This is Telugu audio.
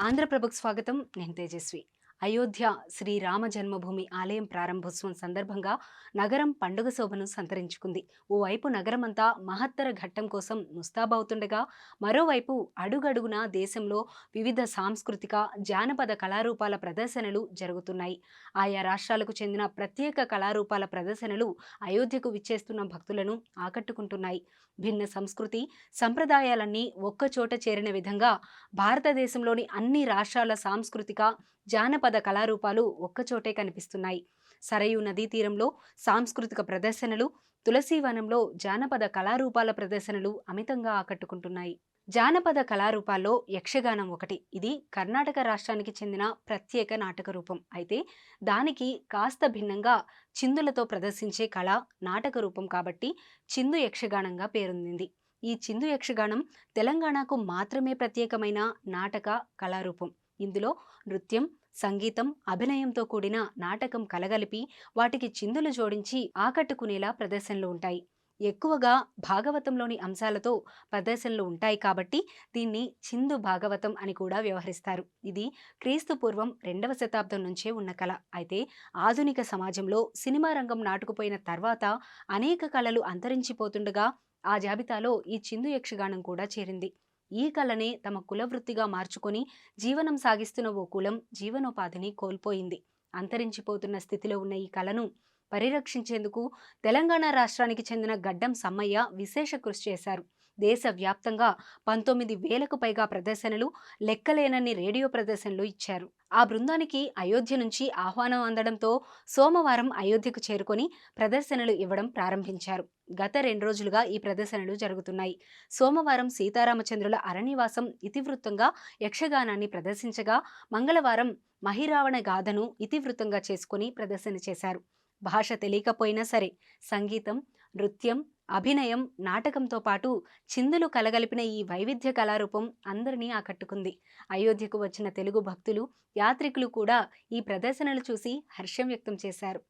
ఆంధ్రప్రభకు స్వాగతం. నేను తేజస్వి. అయోధ్య శ్రీ రామ జన్మభూమి ఆలయం ప్రారంభోత్సవం సందర్భంగా నగరం పండుగ శోభను సంతరించుకుంది. ఓవైపు నగరమంతా మహత్తర ఘట్టం కోసం ముస్తాబవుతుండగా, మరోవైపు అడుగడుగున దేశంలో వివిధ సాంస్కృతిక, జానపద కళారూపాల ప్రదర్శనలు జరుగుతున్నాయి. ఆయా రాష్ట్రాలకు చెందిన ప్రత్యేక కళారూపాల ప్రదర్శనలు అయోధ్యకు విచ్చేస్తున్న భక్తులను ఆకట్టుకుంటున్నాయి. భిన్న సంస్కృతి, సంప్రదాయాలన్నీ ఒక్కచోట చేరిన విధంగా భారతదేశంలోని అన్ని రాష్ట్రాల సాంస్కృతిక, జానపద కళారూపాలు ఒక్కచోటే కనిపిస్తున్నాయి. సరయూ నదీ తీరంలో సాంస్కృతిక ప్రదర్శనలు, తులసీవనంలో జానపద కళారూపాల ప్రదర్శనలు అమితంగా ఆకట్టుకుంటున్నాయి. జానపద కళారూపాల్లో యక్షగానం ఒకటి. ఇది కర్ణాటక రాష్ట్రానికి చెందిన ప్రత్యేక నాటక రూపం. అయితే దానికి కాస్త భిన్నంగా చిందులతో ప్రదర్శించే కళ నాటక రూపం కాబట్టి చిందు యక్షగానంగా పేరొందింది. ఈ చిందు యక్షగానం తెలంగాణకు మాత్రమే ప్రత్యేకమైన నాటక కళారూపం. ఇందులో నృత్యం, సంగీతం, అభినయంతో కూడిన నాటకం కలగలిపి వాటికి చిందులు జోడించి ఆకట్టుకునేలా ప్రదర్శనలు ఉంటాయి. ఎక్కువగా భాగవతంలోని అంశాలతో ప్రదర్శనలు ఉంటాయి కాబట్టి దీన్ని చిందు భాగవతం అని కూడా వ్యవహరిస్తారు. ఇది క్రీస్తు పూర్వం 2వ శతాబ్దం నుంచే ఉన్న కళ. అయితే ఆధునిక సమాజంలో సినిమా రంగం నాటుకుపోయిన తర్వాత అనేక కళలు అంతరించిపోతుండగా ఆ జాబితాలో ఈ చిందు యక్షగానం కూడా చేరింది. ఈ కళనే తమ కులవృత్తిగా మార్చుకొని జీవనం సాగిస్తున్న ఓ కులం జీవనోపాధిని కోల్పోయింది. అంతరించిపోతున్న స్థితిలో ఉన్న ఈ కళను పరిరక్షించేందుకు తెలంగాణ రాష్ట్రానికి చెందిన గడ్డం సమ్మయ్య విశేష కృషి చేశారు. దేశవ్యాప్తంగా 19,000కు పైగా ప్రదర్శనలు, లెక్కలేనన్ని రేడియో ప్రదర్శనలు ఇచ్చారు. ఆ బృందానికి అయోధ్య నుంచి ఆహ్వానం అందడంతో సోమవారం అయోధ్యకు చేరుకొని ప్రదర్శనలు ఇవ్వడం ప్రారంభించారు. గత 2 రోజులుగా ఈ ప్రదర్శనలు జరుగుతున్నాయి. సోమవారం సీతారామచంద్రుల అరణ్యవాసం ఇతివృత్తంగా యక్షగానాన్ని ప్రదర్శించగా, మంగళవారం మహిరావణ గాథను ఇతివృత్తంగా చేసుకుని ప్రదర్శన చేశారు. భాష తెలియకపోయినా సరే సంగీతం, నృత్యం, అభినయం, నాటకంతో పాటు చిందులు కలగలిపిన ఈ వైవిధ్య కళారూపం అందరినీ ఆకట్టుకుంది. అయోధ్యకు వచ్చిన తెలుగు భక్తులు, యాత్రికులు కూడా ఈ ప్రదర్శనలు చూసి హర్షం వ్యక్తం చేశారు.